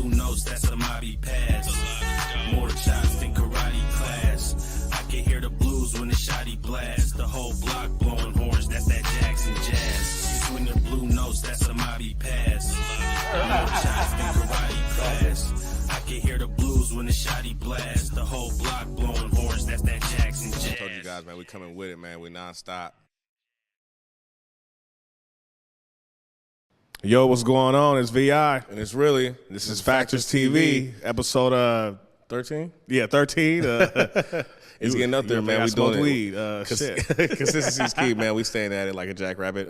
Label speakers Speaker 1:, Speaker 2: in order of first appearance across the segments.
Speaker 1: blue notes, that's a mobby pass. More shots than karate class. I can hear the blues when the shotty blast. The whole block blowing horns, that's that Jackson jazz. Swing the blue notes, that's a mobby pass. More shots than karate class. I can hear the blues when the shotty blast. The whole block blowing horns, that's that Jackson jazz.
Speaker 2: I told you guys, man, we coming with it, man. We nonstop.
Speaker 3: Yo, what's going on? It's VI.
Speaker 2: And it's really,
Speaker 3: This is Factorz TV, episode
Speaker 2: 13?
Speaker 3: yeah, 13.
Speaker 2: It's getting up there, man. We doing
Speaker 3: weed.
Speaker 2: Shit. Consistency's key, man. We staying at it like a jackrabbit.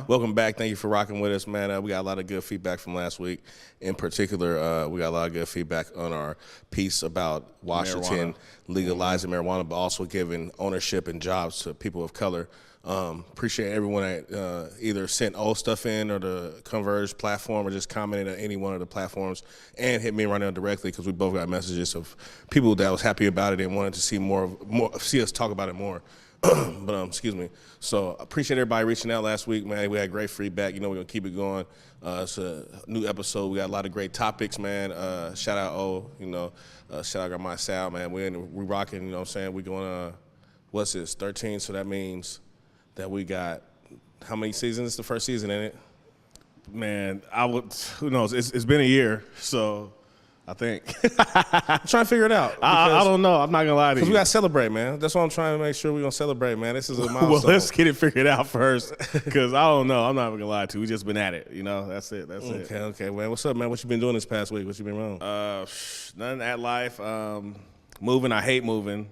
Speaker 2: Welcome back. Thank you for rocking with us, man. We got a lot of good feedback from last week. In particular, we got a lot of good feedback on our piece about Washington legalizing marijuana, but also giving ownership and jobs to people of color. Appreciate everyone that either sent old stuff in or the Converge platform or just commented on any one of the platforms and hit me and Ronnel directly because we both got messages of people that was happy about it and wanted to see see us talk about it more. But excuse me. So appreciate everybody reaching out last week, man. We had great feedback. You know, we're gonna keep it going. It's a new episode. We got a lot of great topics, man. Shout out shout out my Sal, man. We rocking, you know what I'm saying? We going what's this, 13, so that means that we got how many seasons? It's the first season, ain't it?
Speaker 3: Man, who knows? It's been a year, so I think.
Speaker 2: I'm trying to figure it out.
Speaker 3: I don't know. I'm not going to lie to you.
Speaker 2: Because we got to celebrate, man. That's what I'm trying to make sure we're going to celebrate, man. This is a milestone.
Speaker 3: Well, let's get it figured out first, because I don't know. I'm not even going to lie to you. We just been at it, you know? That's it.
Speaker 2: Okay, man. What's up, man? What you been doing this past week? What you been wrong?
Speaker 3: Nothing at life. Moving, I hate moving.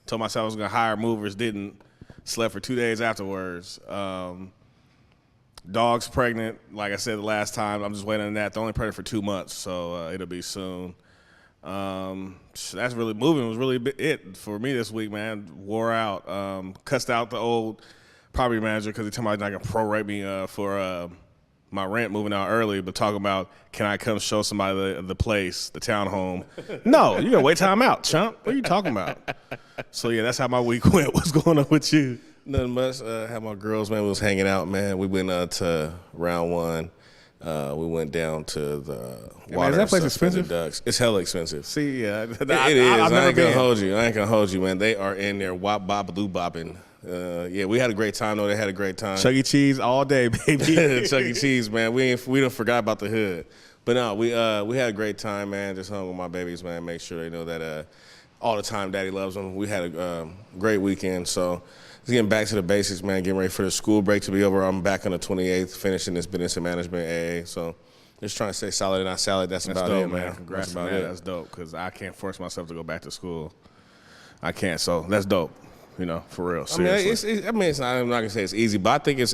Speaker 3: Told myself I was going to hire movers, didn't. Slept for 2 days afterwards. Dog's pregnant. Like I said the last time, I'm just waiting on that. They're only pregnant for 2 months, so it'll be soon. That's really moving was really it for me this week, man. Wore out. Cussed out the old property manager because he told me he's not gonna prorate me for my rent moving out early, but talking about can I come show somebody the place, the townhome? No, you gotta wait till I'm out, chump. What are you talking about? So yeah, that's how my week went. What's going on with you?
Speaker 2: Nothing much. Had my girls, man. We was hanging out, man. We went to round one. We went down to the water.
Speaker 3: Man, is that place expensive?
Speaker 2: Ducks. It's hella expensive.
Speaker 3: See, yeah,
Speaker 2: it is. I ain't gonna hold you, man. They are in there wop bop blue bopping. Yeah, we had a great time though. They had a great time.
Speaker 3: Chuck E. Cheese all day, baby.
Speaker 2: Chuck E. Cheese, man. We done forgot about the hood, but no, we had a great time, man. Just hung with my babies, man. Make sure they know that all the time Daddy loves them. We had a great weekend, so just getting back to the basics, man. Getting ready for the school break to be over. I'm back on the 28th, finishing this business and management AA. So just trying to stay solid and not salad. That's about
Speaker 3: dope,
Speaker 2: it, man.
Speaker 3: Congrats, man. That's dope because I can't force myself to go back to school. I can't, so that's dope. You know, for real. Seriously.
Speaker 2: It's not. I'm not gonna say it's easy, but I think it's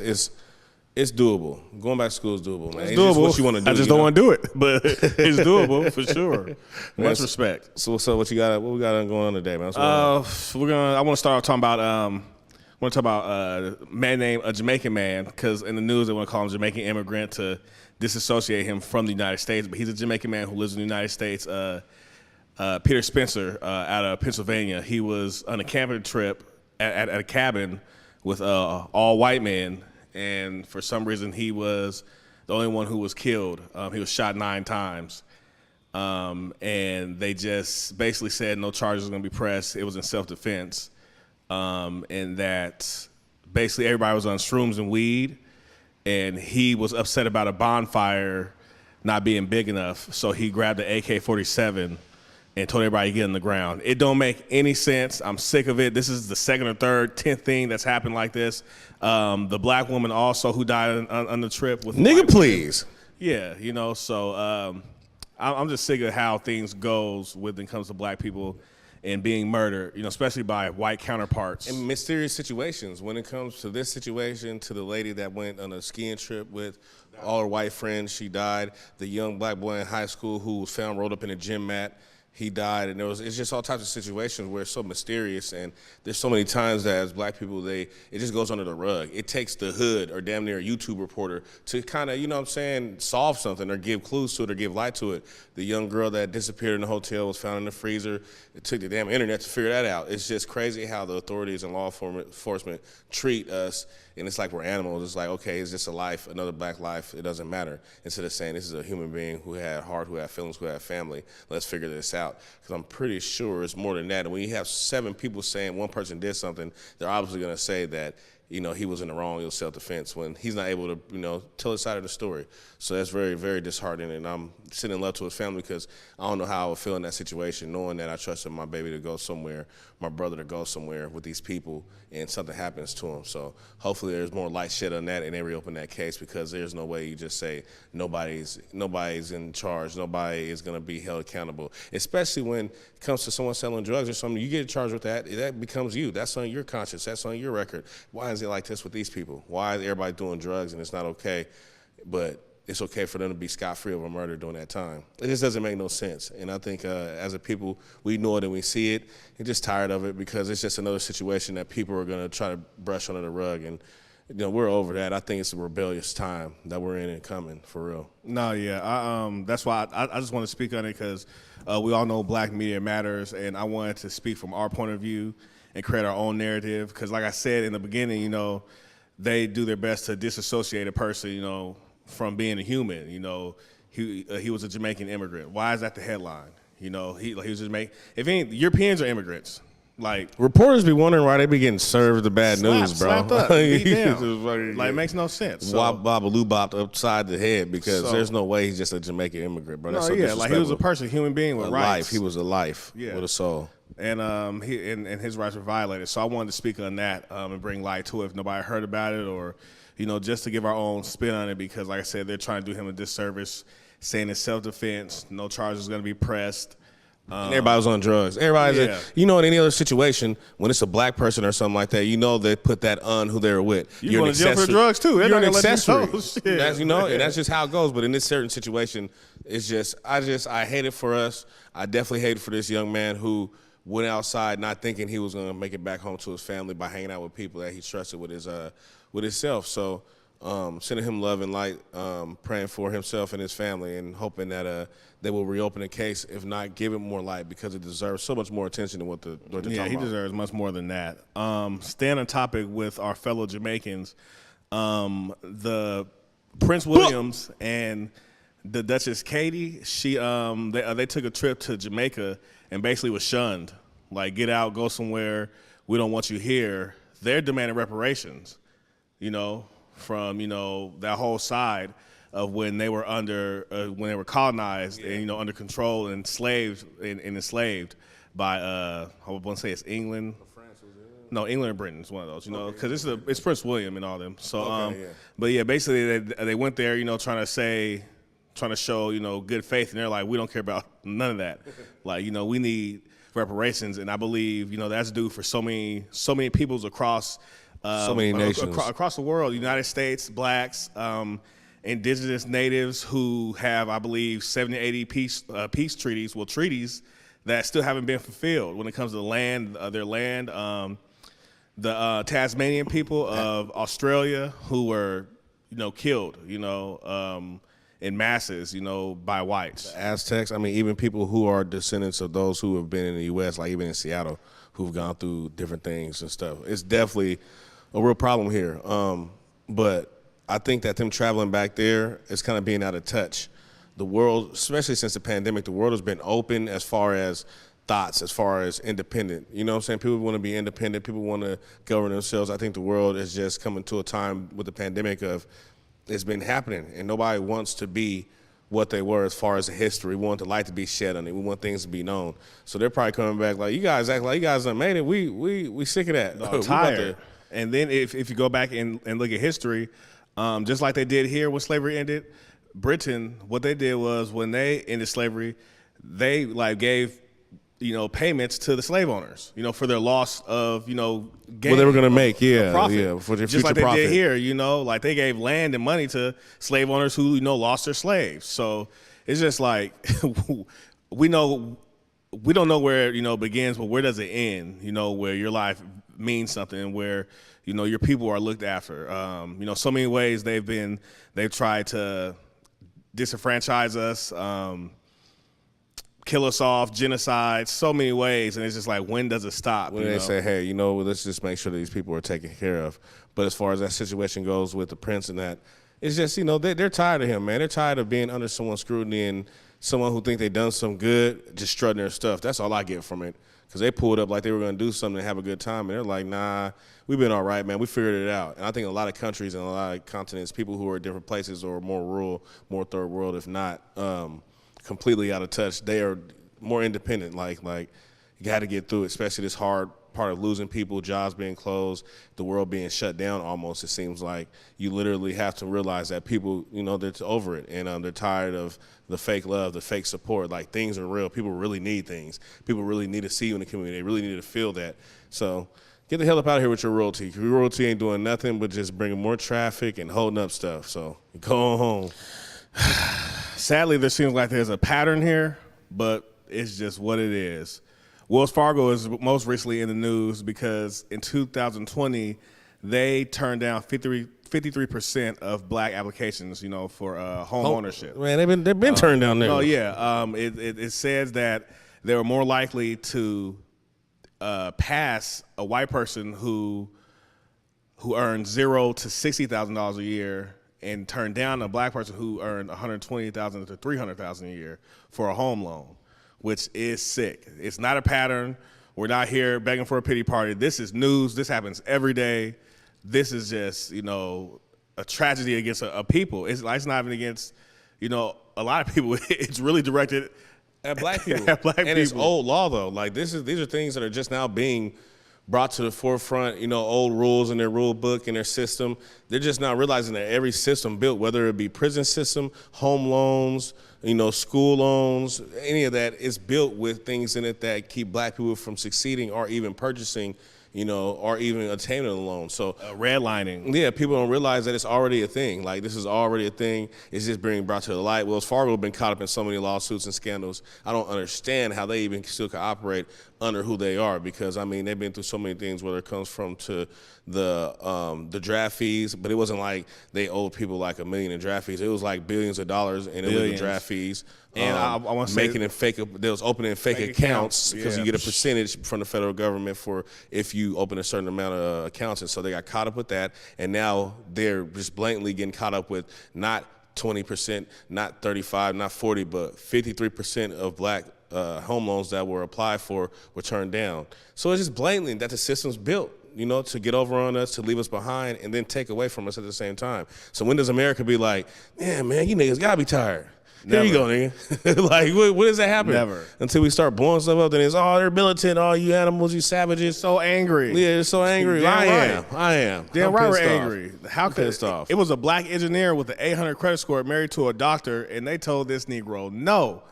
Speaker 2: doable. Going back to school is doable, man.
Speaker 3: It's doable.
Speaker 2: Just what you want to do.
Speaker 3: I just don't want to do it, but it's doable for sure. Much respect.
Speaker 2: So what you got? What we got going on today, man?
Speaker 3: I want to start off talking about. I want to talk about a man named a Jamaican man because in the news they want to call him Jamaican immigrant to disassociate him from the United States, but he's a Jamaican man who lives in the United States. Peter Spencer out of Pennsylvania. He was on a camping trip at a cabin with all white men, and for some reason he was the only one who was killed. He was shot 9 times, and they just basically said no charges were going to be pressed. It was in self-defense, and that basically everybody was on shrooms and weed, and he was upset about a bonfire not being big enough, so he grabbed the AK-47 and told everybody to get on the ground. It don't make any sense. I'm sick of it. This is the second or third, 10th thing that's happened like this. The black woman also who died on the trip with
Speaker 2: nigga, please.
Speaker 3: Yeah, you know. So I'm just sick of how things goes when it comes to black people and being murdered. You know, especially by white counterparts.
Speaker 2: In mysterious situations. When it comes to this situation, to the lady that went on a skiing trip with all her white friends, she died. The young black boy in high school who was found rolled up in a gym mat. He died, and it's just all types of situations where it's so mysterious, and there's so many times that as black people, it just goes under the rug. It takes the hood or damn near a YouTube reporter to kind of, you know what I'm saying, solve something or give clues to it or give light to it. The young girl that disappeared in the hotel was found in the freezer. It took the damn internet to figure that out. It's just crazy how the authorities and law enforcement treat us and it's like we're animals. It's like, okay, it's just a life, another black life. It doesn't matter. Instead of saying this is a human being who had heart, who had feelings, who had family. Let's figure this out. Because I'm pretty sure it's more than that. And when you have 7 people saying one person did something, they're obviously going to say that, you know, he was in the wrong, it was self-defense, when he's not able to, you know, tell his side of the story. So that's very, very disheartening, and I'm sending love to his family because I don't know how I would feel in that situation, knowing that I trusted my baby to go somewhere, my brother to go somewhere with these people, and something happens to him. So hopefully there's more light shed on that and they reopen that case, because there's no way you just say nobody's in charge, nobody is going to be held accountable, especially when it comes to someone selling drugs or something. You get charged with that becomes you. That's on your conscience. That's on your record. Why is it like this with these people? Why is everybody doing drugs and it's not okay, but it's okay for them to be scot-free of a murder during that time? It just doesn't make no sense. And I think as a people, we know it and we see it. We're just tired of it because it's just another situation that people are going to try to brush under the rug. And, you know, we're over that. I think it's a rebellious time that we're in and coming, for real.
Speaker 3: No, yeah. That's why I just want to speak on it, because we all know Black media matters, and I wanted to speak from our point of view and create our own narrative. Because like I said in the beginning, you know, they do their best to disassociate a person, you know, from being a human. You know, he was a Jamaican immigrant. Why is that the headline? You know, he was Jamaican. If any, Europeans are immigrants. Like,
Speaker 2: reporters be wondering why they be getting served the bad news, bro.
Speaker 3: Slapped up, beat down. Like, it makes no sense. So,
Speaker 2: Bob upside the head, because there's no way he's just a Jamaican immigrant, bro. That's
Speaker 3: like he was a person, human being with rights.
Speaker 2: Life. He was a life with a soul.
Speaker 3: And and his rights were violated. So I wanted to speak on that and bring light to it if nobody heard about it, or, you know, just to give our own spin on it, because like I said, they're trying to do him a disservice, saying it's self-defense, no charges going to be pressed.
Speaker 2: And everybody was on drugs. Everybody's, you know, in any other situation, when it's a black person or something like that, you know they put that on who they're with.
Speaker 3: You're going to jail for drugs too.
Speaker 2: You're an accessory. That's, you know, and that's just how it goes. But in this certain situation, it's just, I hate it for us. I definitely hate it for this young man who went outside not thinking he was going to make it back home to his family by hanging out with people that he trusted with himself. So sending him love and light, praying for himself and his family, and hoping that they will reopen the case. If not, give it more light, because it deserves so much more attention than what they're talking about.
Speaker 3: He deserves much more than that. Staying on topic with our fellow Jamaicans, the Prince Williams and the Duchess Katie, they took a trip to Jamaica and basically was shunned. Like, get out, go somewhere, we don't want you here. They're demanding reparations, you know, from, you know, that whole side of when they were when they were colonized and, you know, under control and enslaved by I want to say it's England. No, England or Britain is one of those, you know, because it's Prince William and all them. So, but yeah, basically they went there, you know, trying to show, you know, good faith, and they're like, we don't care about none of that. Like, you know, we need reparations, and I believe, you know, that's due for so many peoples across
Speaker 2: so many nations
Speaker 3: across the world, United States, blacks, indigenous natives who have, I believe, 70, 80 peace treaties that still haven't been fulfilled when it comes to their land. The Tasmanian people of Australia who were, you know, killed, you know, in masses, you know, by whites.
Speaker 2: The Aztecs, I mean, even people who are descendants of those who have been in the U.S., like even in Seattle, who've gone through different things and stuff. It's definitely a real problem here. But I think that them traveling back there is kind of being out of touch. The world, especially since the pandemic, the world has been open as far as thoughts, as far as independent. You know what I'm saying? People want to be independent. People want to govern themselves. I think the world is just coming to a time with the pandemic of it's been happening, and nobody wants to be what they were as far as the history. We want the light to be shed on it. We want things to be known. So they're probably coming back like, you guys act like you guys done made it. We sick of that.
Speaker 3: No, tired. And then if you go back and look at history, just like they did here when slavery ended, Britain, what they did was when they ended slavery, they like gave, you know, payments to the slave owners, you know, for their loss of, you know, gain,
Speaker 2: what they were going to make,
Speaker 3: for their future just like
Speaker 2: profit.
Speaker 3: They did here, you know, like they gave land and money to slave owners who, you know, lost their slaves. So it's just like we don't know where, you know, it begins, but where does it end? You know, where your life means something, where, you know, your people are looked after. You know, so many ways they've tried to disenfranchise us. kill us off, genocide, so many ways, and it's just like, when does it stop?
Speaker 2: When they say, hey, let's just make sure that these people are taken care of. But as far as that situation goes with the prince and that, it's just, they're tired of him, man. They're tired of being under someone's scrutiny and someone who think they done some good, just strutting their stuff. That's all I get from it. Because they pulled up like they were going to do something and have a good time, and they're like, nah, we've been all right, man. We figured it out. And I think a lot of countries and a lot of continents, people who are in different places or more rural, more third world, if not completely out of touch, they are more independent. Like you got to get through it, especially this hard part of losing people, jobs being closed, the world being shut down almost. It seems like you literally have to realize that people, they're over it, and they're tired of the fake love, the fake support. Like, things are real. People really need things. People really need to see you in the community. They really need to feel that. So get the hell up out of here with your royalty. Your royalty ain't doing nothing but just bringing more traffic and holding up stuff. So go on home.
Speaker 3: Sadly, there seems like there's a pattern here, but it's just what it is. Wells Fargo is most recently in the news because in 2020, they turned down 53% of black applications, for home ownership.
Speaker 2: Man, they've been turned down there.
Speaker 3: Oh yeah, it says that they were more likely to pass a white person who earned $0 to $60,000 a year, and turn down a black person who earned $120,000 to $300,000 a year for a home loan, which is sick. It's not a pattern. We're not here begging for a pity party. This is news. This happens every day. This is just, a tragedy against a people. It's not even against, a lot of people. It's really directed
Speaker 2: at black people.
Speaker 3: At black people.
Speaker 2: It's old law, though. Like, these are things that are just now being brought to the forefront, old rules in their rule book and their system. They're just not realizing that every system built, whether it be prison system, home loans, school loans, any of that, is built with things in it that keep black people from succeeding or even purchasing, or even obtaining a loan. So
Speaker 3: redlining.
Speaker 2: Yeah, people don't realize that it's already a thing. Like, this is already a thing. It's just being brought to the light. Wells Fargo have been caught up in so many lawsuits and scandals. I don't understand how they even still can operate under who they are, because they've been through so many things, whether it comes from to the draft fees, but it wasn't like they owed people like $1 million in draft fees. It was like billions of dollars in illegal draft fees.
Speaker 3: And I want to say,
Speaker 2: they was opening fake accounts because you get a percentage from the federal government for if you open a certain amount of accounts. And so they got caught up with that. And now they're just blatantly getting caught up with not 20%, not 35, not 40, but 53% of black home loans that were applied for were turned down. So it's just blatantly that the system's built, to get over on us, to leave us behind, and then take away from us at the same time. So when does America be like, yeah, man, you niggas gotta be tired. There you go, nigga. Like, when does that happen?
Speaker 3: Never.
Speaker 2: Until we start blowing stuff up, then it's, they're militant, you animals, you savages.
Speaker 3: So angry.
Speaker 2: Yeah, they're so angry. I am.
Speaker 3: Damn right we're angry.
Speaker 2: How pissed off?
Speaker 3: It was a black engineer with an 800 credit score married to a doctor, and they told this Negro, no,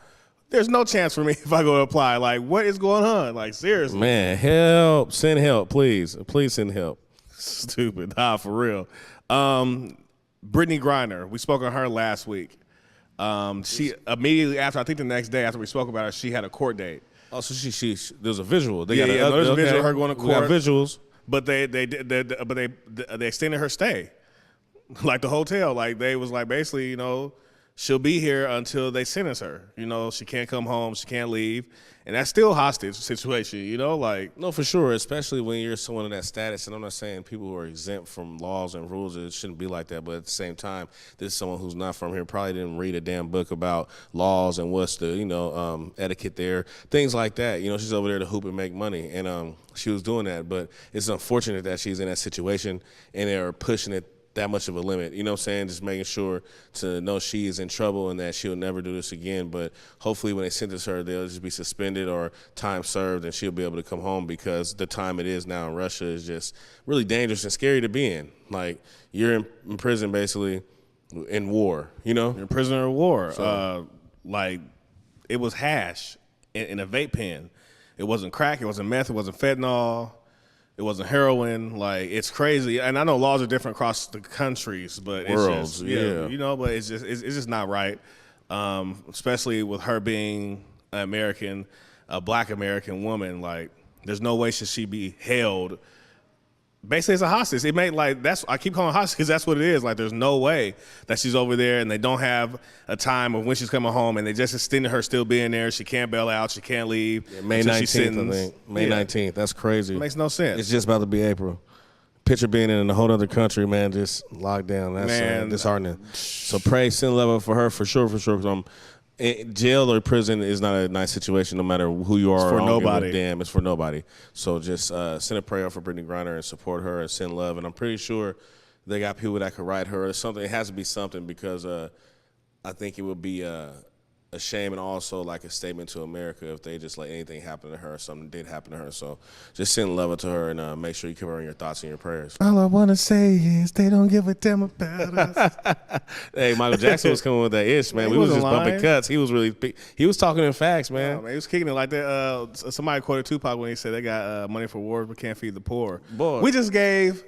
Speaker 3: there's no chance for me if I go to apply. Like, what is going on? Like, seriously.
Speaker 2: Man, help. Send help, please. Please send help.
Speaker 3: Stupid. Nah, for real. Britney Griner, we spoke on her last week. She immediately after, I think the next day after we spoke about her, she had a court date.
Speaker 2: Oh, so she there's a visual.
Speaker 3: There's a visual of her going to court.
Speaker 2: We got visuals,
Speaker 3: but they extended her stay, like the hotel. Like, they was like, basically, she'll be here until they sentence her. She can't come home, she can't leave. And that's still a hostage situation, like.
Speaker 2: No, for sure, especially when you're someone in that status. And I'm not saying people who are exempt from laws and rules, it shouldn't be like that. But at the same time, this is someone who's not from here, probably didn't read a damn book about laws and what's the, etiquette there, things like that. She's over there to hoop and make money. And she was doing that. But it's unfortunate that she's in that situation and they're pushing it that much of a limit, just making sure to know she is in trouble and that she'll never do this again. But hopefully when they sentence her, they'll just be suspended or time served and she'll be able to come home, because the time it is now in Russia is just really dangerous and scary to be in. Like, you're in prison basically in war, You're
Speaker 3: a prisoner of war.
Speaker 2: So,
Speaker 3: like, it was hash in a vape pen. It wasn't crack, it wasn't meth, it wasn't fentanyl. It wasn't heroin. Like, it's crazy. And I know laws are different across the countries, but
Speaker 2: worlds,
Speaker 3: it's just, but it's just not right. Especially with her being an American, a black American woman. Like, there's no way should she be held Basically, it's a hostage. It made like I keep calling it hostage because that's what it is. Like, there's no way that she's over there and they don't have a time of when she's coming home, and they just extended her still being there. She can't bail out. She can't leave.
Speaker 2: Yeah, May 19th, I think. May 19th. That's crazy.
Speaker 3: It makes no sense.
Speaker 2: It's just about to be April. Picture being in a whole other country, man, just locked down. That's disheartening. So pray, send love up for her, for sure. Because jail or prison is not a nice situation, no matter who you are.
Speaker 3: It's for nobody.
Speaker 2: Damn, it's for nobody. So just send a prayer for Britney Griner and support her and send love. And I'm pretty sure they got people that could write her or something. It has to be something, because I think it would be a shame and also like a statement to America if they just let anything happen to her or something did happen to her. So just send love to her and make sure you cover her in your thoughts and your prayers.
Speaker 3: All I want to say is they don't give a damn about us.
Speaker 2: Hey, Michael Jackson was coming with that ish, man. We was just bumping cuts. He was talking in facts, man.
Speaker 3: Oh, man. He was kicking it like that. Somebody quoted Tupac when he said they got money for wars but can't feed the poor.
Speaker 2: Boy.
Speaker 3: We just gave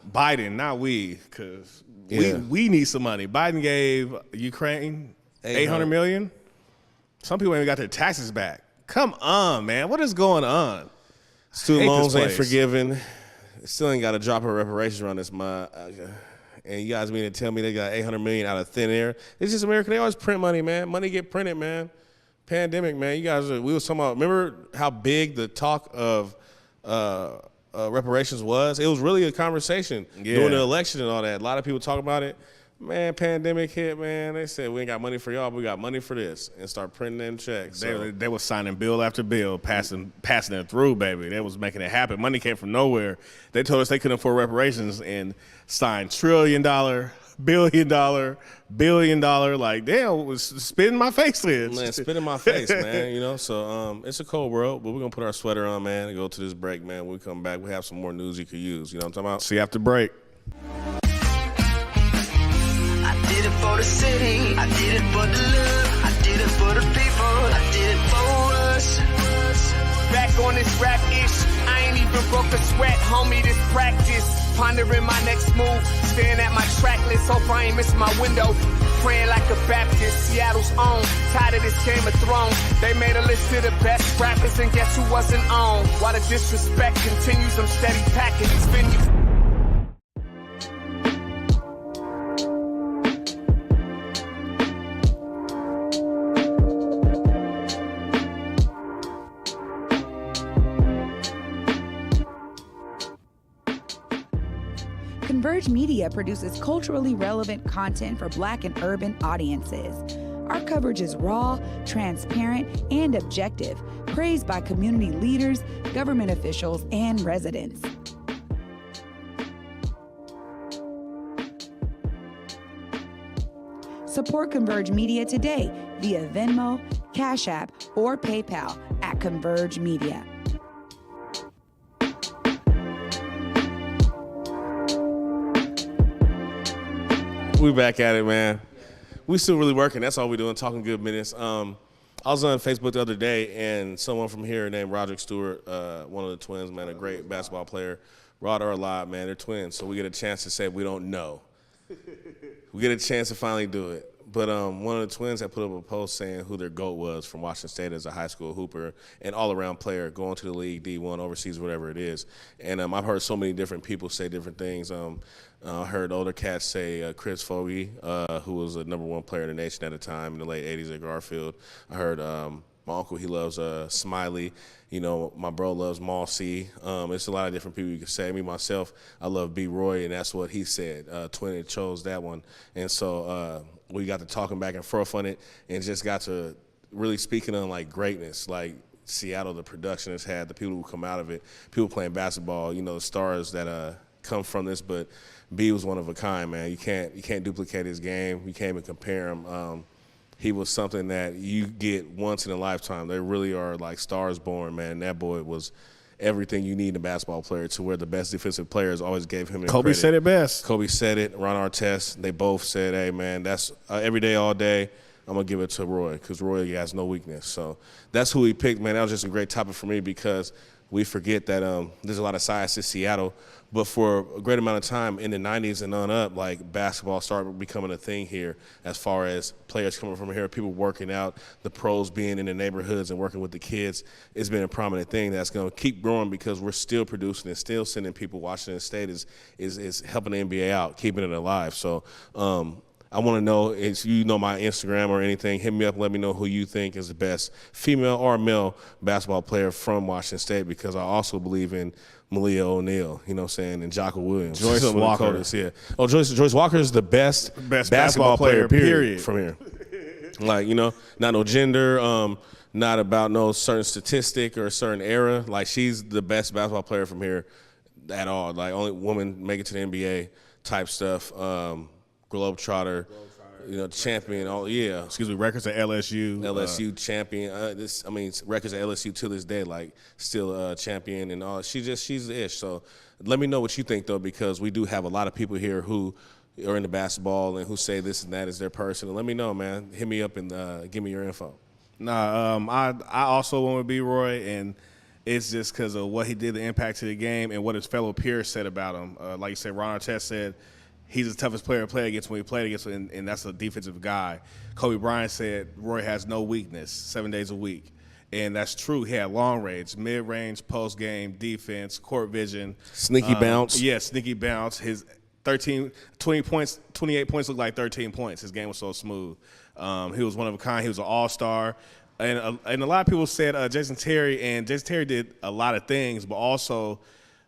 Speaker 3: Biden, not we, because we need some money. Biden gave Ukraine $800 million. Some people ain't got their taxes back. Come on, man. What is going on?
Speaker 2: Student loans ain't forgiven. Still ain't got a drop of reparations around this month. And you guys mean to tell me they got $800 million out of thin air? It's just America. They always print money, man. Money get printed, man. Pandemic, man. You guys, we was talking about, remember how big the talk of reparations was? It was really a conversation during the election and all that. A lot of people talk about it. Man, pandemic hit, man. They said, we ain't got money for y'all, but we got money for this, and start printing them checks. So.
Speaker 3: They was signing bill after bill, passing it through, baby. They was making it happen. Money came from nowhere. They told us they couldn't afford reparations and signed $1 trillion, billion dollar. Like, damn, it was spitting my face in.
Speaker 2: Man, spitting my face, man. You know, so it's a cold world, but we're going to put our sweater on, man, and go to this break, man. When we come back, we have some more news you could use. You know what I'm talking about?
Speaker 3: See you after break.
Speaker 4: I did it for the city, I did it for the love, I did it for the people, I did it for us.
Speaker 5: Back on this rap ish, I ain't even broke a sweat, homie, this practice. Pondering my next move, staring at my track list, hope I ain't missing my window. Praying like a Baptist, Seattle's own, tired of this Game of Thrones. They made a list of the best rappers and guess who wasn't on? While the disrespect continues, I'm steady packing these venues.
Speaker 6: Converge Media produces culturally relevant content for Black and urban audiences. Our coverage is raw, transparent, and objective, praised by community leaders, government officials, and residents. Support Converge Media today via Venmo, Cash App, or PayPal at Converge Media.
Speaker 2: We back at it, man. We still really working. That's all we doing, talking good minutes. I was on Facebook the other day, and someone from here named Roderick Stewart, one of the twins, man, a great basketball player, Rod or alive, man, they're twins, so we get a chance to say we don't know. We get a chance to finally do it. But one of the twins had put up a post saying who their GOAT was from Washington State as a high school hooper and all-around player, going to the league, D1, overseas, whatever it is. And I've heard so many different people say different things. I heard older cats say Chris Fogey, who was the #1 player in the nation at the time in the late 80s at Garfield. I heard my uncle, he loves Smiley. You know, my bro loves Maul C. It's a lot of different people you can say. Me, myself, I love B. Roy, and that's what he said. Twin chose that one. And so we got to talking back and forth on it and just got to really speaking on, like, greatness, like Seattle, the production it's had, the people who come out of it, people playing basketball, you know, the stars that come from this. But B was one of a kind, man. You can't duplicate his game. You can't even compare him. He was something that you get once in a lifetime. They really are like stars born, man. That boy was everything you need in a basketball player, to where the best defensive players always gave him
Speaker 3: Kobe
Speaker 2: credit.
Speaker 3: said it best.
Speaker 2: Kobe said it. Ron Artest, they both said, hey, man, that's every day, all day, I'm going to give it to Roy, because Roy has no weakness. So that's who he picked, man. That was just a great topic for me, because we forget that there's a lot of size to Seattle. But for a great amount of time in the 90s and on up, like basketball started becoming a thing here as far as players coming from here, people working out, the pros being in the neighborhoods and working with the kids. It's been a prominent thing that's going to keep growing because we're still producing and still sending people. Washington State is helping the NBA out, keeping it alive. So I want to know if you know my Instagram or anything, hit me up and let me know who you think is the best female or male basketball player from Washington State, because I also believe in Malia O'Neal, you know what I'm saying, and Jocko Williams.
Speaker 3: Joyce Walker.
Speaker 2: Yeah. Oh, Joyce Walker is the best basketball player, period, from here. Like, you know, not no gender, not about no certain statistic or a certain era. Like, she's the best basketball player from here at all. Like, only woman make it to the NBA type stuff. Globetrotter, you know, champion.
Speaker 3: Records at LSU.
Speaker 2: LSU champion. Records at LSU to this day, like still champion and all. She's the ish. So let me know what you think though, because we do have a lot of people here who are into basketball and who say this and that is their person. And let me know, man. Hit me up and give me your info.
Speaker 3: I also want to be Roy, and it's just because of what he did, the impact to the game, and what his fellow peers said about him. Like you said, Ron Artest said he's the toughest player to play against when he played against him, and that's a defensive guy. Kobe Bryant said Roy has no weakness 7 days a week. And that's true. He had long range, mid-range, post-game, defense, court vision.
Speaker 2: Sneaky bounce.
Speaker 3: Yeah, sneaky bounce. His 28 points looked like 13 points. His game was so smooth. He was one of a kind. He was an all-star. And a lot of people said Jason Terry, and Jason Terry did a lot of things, but also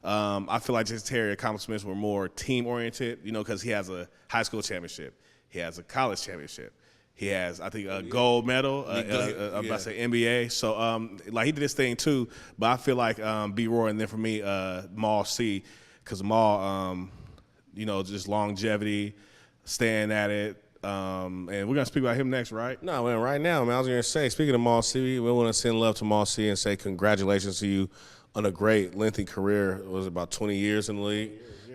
Speaker 3: I feel like Jason Terry's accomplishments were more team-oriented, you know, because he has a high school championship. He has a college championship. He has, I think, a gold medal, I'm about to say NBA. So, like, he did this thing, too. But I feel like B-Roy, and then for me, Maul C, because Maul, you know, just longevity, staying at it. And we're going to speak about him next, right?
Speaker 2: No, man, right now, man, I was going to say, speaking of Maul C, we want to send love to Maul C and say congratulations to you on a great, lengthy career. It was about 20 years in the league.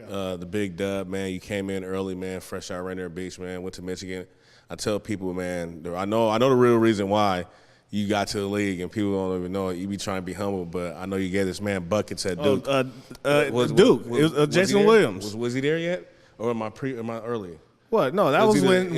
Speaker 2: The big dub, man. You came in early, man, fresh out Rainier Beach, man, went to Michigan. I tell people, man, I know the real reason why you got to the league, and people don't even know it. You be trying to be humble, but I know you gave this man buckets at Duke.
Speaker 3: Duke. It was Jason Williams.
Speaker 2: Was he there yet, or am I early?
Speaker 3: What? No, that was when.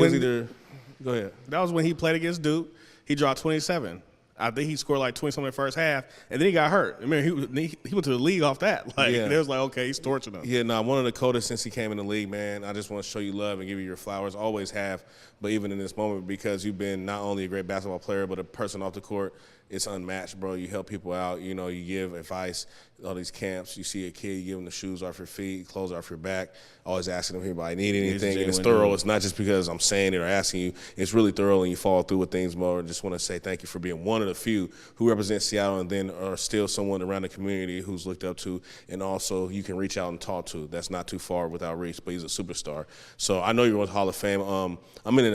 Speaker 2: Go ahead.
Speaker 3: That was when he played against Duke. He dropped 27. I think he scored like 20-something in the first half, and then he got hurt. I mean, he went to the league off that. Like, they was like, okay, he's torching us.
Speaker 2: Yeah, one of the coldest since he came in the league, man. I just want to show you love and give you your flowers. Always have, but even in this moment, because you've been not only a great basketball player, but a person off the court, it's unmatched, bro. You help people out. You know, you give advice. All these camps, you see a kid, you give them the shoes off your feet, clothes off your back, always asking them if anybody need anything. And it's thorough. It's not just because I'm saying it or asking you. It's really thorough, and you follow through with things more. I just want to say thank you for being one of the few who represent Seattle and then are still someone around the community who's looked up to, and also you can reach out and talk to. That's not too far without reach, but he's a superstar. So I know you're with Hall of Fame. I'm in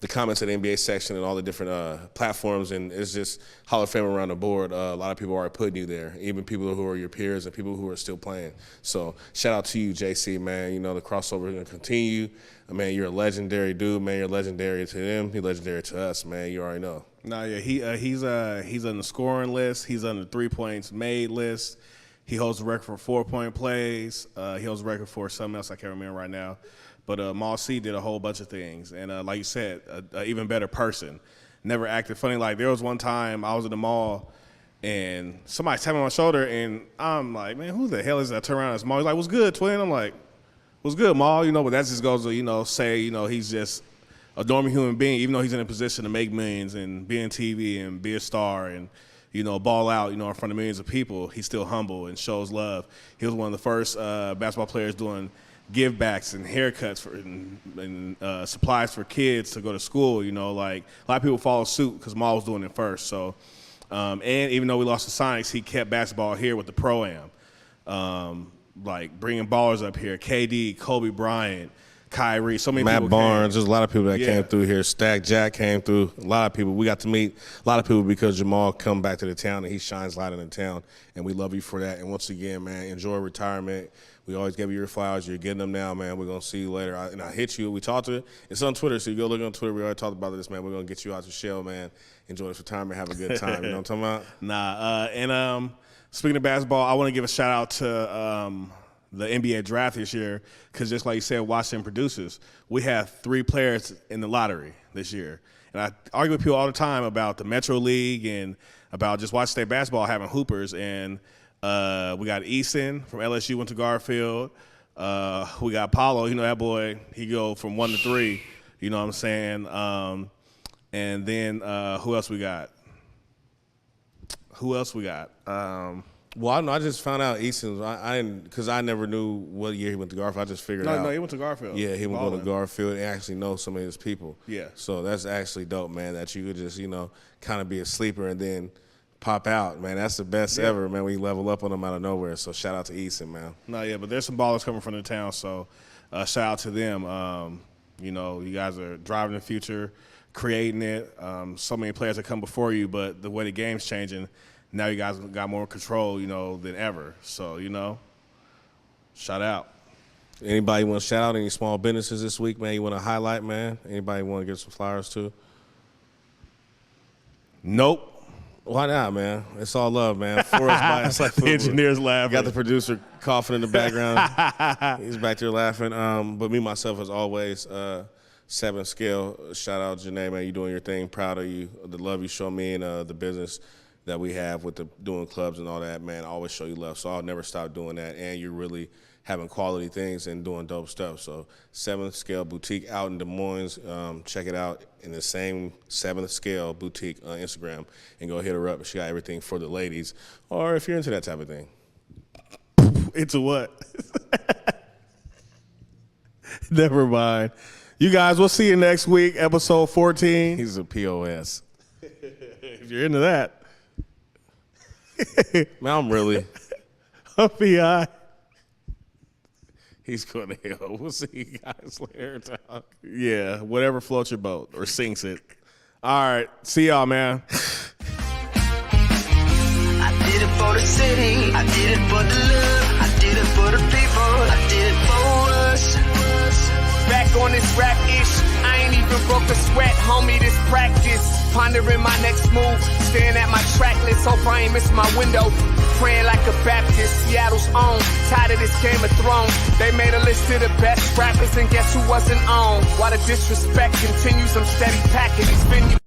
Speaker 2: the comments at the NBA section and all the different platforms, and it's just Hall of Fame around the board. A lot of people are putting you there, even people who are your peers and people who are still playing. So shout out to you, JC, man. You know, the crossover is going to continue. Man, you're a legendary dude, man. You're legendary to them. You're legendary to us, man. You already know.
Speaker 3: He's on the scoring list. He's on the 3 points made list. He holds the record for 4-point plays. He holds the record for something else I can't remember right now. But Maul C did a whole bunch of things. And like you said, an even better person. Never acted funny. Like, there was one time I was at the mall, and somebody tapped me on my shoulder, and I'm like, man, who the hell is that? I turn around, it's Maul. He's like, what's good, twin? I'm like, what's good, Maul? You know, but that just goes to, you know, say, you know, he's just a normal human being, even though he's in a position to make millions and be on TV and be a star and, you know, ball out, you know, in front of millions of people. He's still humble and shows love. He was one of the first basketball players doing give backs and haircuts and supplies for kids to go to school. You know, like a lot of people follow suit because Maul was doing it first. So, and even though we lost to Sonics, he kept basketball here with the Pro-Am. Like bringing ballers up here, KD, Kobe Bryant, Kyrie, so many people.
Speaker 2: Matt Barnes, there's a lot of people that came through here. Stack Jack came through. A lot of people. We got to meet a lot of people because Jamal come back to the town and he shines light in the town, and we love you for that. And once again, man, enjoy retirement. We always give you your flowers. You're getting them now, man. We're going to see you later. I hit you. We talked to it. It's on Twitter, so you go look on Twitter. We already talked about this, man. We're going to get you out your shell, man. Enjoy this retirement. Have a good time. You know what I'm talking about?
Speaker 3: Speaking of basketball, I want to give a shout out to the NBA draft this year because just like you said, Washington produces. We have 3 players in the lottery this year. And I argue with people all the time about the Metro League and about just Washington State basketball having hoopers. And we got Eason from LSU, went to Garfield. We got Paulo, you know that boy, he go from 1 to 3, you know what I'm saying? And then who else we got?
Speaker 2: Well, I don't know. I just found out Easton. I didn't, because I never knew what year he went to Garfield. I just figured out.
Speaker 3: No, he went to Garfield.
Speaker 2: Yeah, he went going to Garfield and actually know some of his people.
Speaker 3: Yeah.
Speaker 2: So that's actually dope, man, that you could just, kind of be a sleeper and then pop out, man. That's the best ever, man, when you level up on them out of nowhere. So shout out to Easton, man.
Speaker 3: No, yeah, but there's some ballers coming from the town, so shout out to them. You guys are driving the future, creating it. So many players that come before you, but the way the game's changing, now you guys got more control, than ever. So, shout out.
Speaker 2: Anybody want to shout out any small businesses this week, man? You want to highlight, man? Anybody want to give some flowers to?
Speaker 3: Nope.
Speaker 2: Why not, man? It's all love, man. For us, by it's like
Speaker 3: the engineer's laughing.
Speaker 2: Got the producer coughing in the background. He's back there laughing. But me, myself, as always, 7 Scale. Shout out, Janae, man. You doing your thing. Proud of you. The love you show me and the business that we have with doing clubs and all that, man. I always show you love. So I'll never stop doing that. And you're really having quality things and doing dope stuff. So 7th Scale Boutique out in Des Moines. Check it out in the same 7th Scale Boutique on Instagram and go hit her up. She got everything for the ladies, or if you're into that type of thing.
Speaker 3: Into what? Never mind. You guys, we'll see you next week, episode 14.
Speaker 2: He's a POS.
Speaker 3: If you're into that.
Speaker 2: Man, I'm really.
Speaker 3: PI.
Speaker 2: He's going to hell. We'll see you guys later.
Speaker 3: Yeah, whatever floats your boat or sinks it. All right, see y'all, man.
Speaker 4: I did it for the city. I did it for the love. I did it for the people. I did it for us.
Speaker 5: Back on this rap ish. I ain't even broke a sweat, homie. This practice. Pondering my next move. Staring at my track list. Hope I ain't miss my window. Praying like a Baptist. Seattle's own. Tired of this Game of Thrones. They made a list of the best rappers, and guess who wasn't on? While the disrespect continues, I'm steady packing these venues.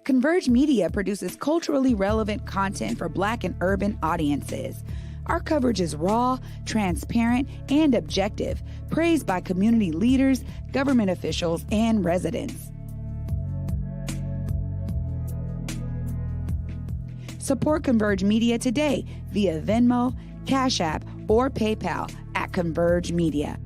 Speaker 6: Converge Media produces culturally relevant content for Black and urban audiences. Our coverage is raw, transparent, and objective, praised by community leaders, government officials, and residents. Support Converge Media today via Venmo, Cash App, or PayPal at Converge Media.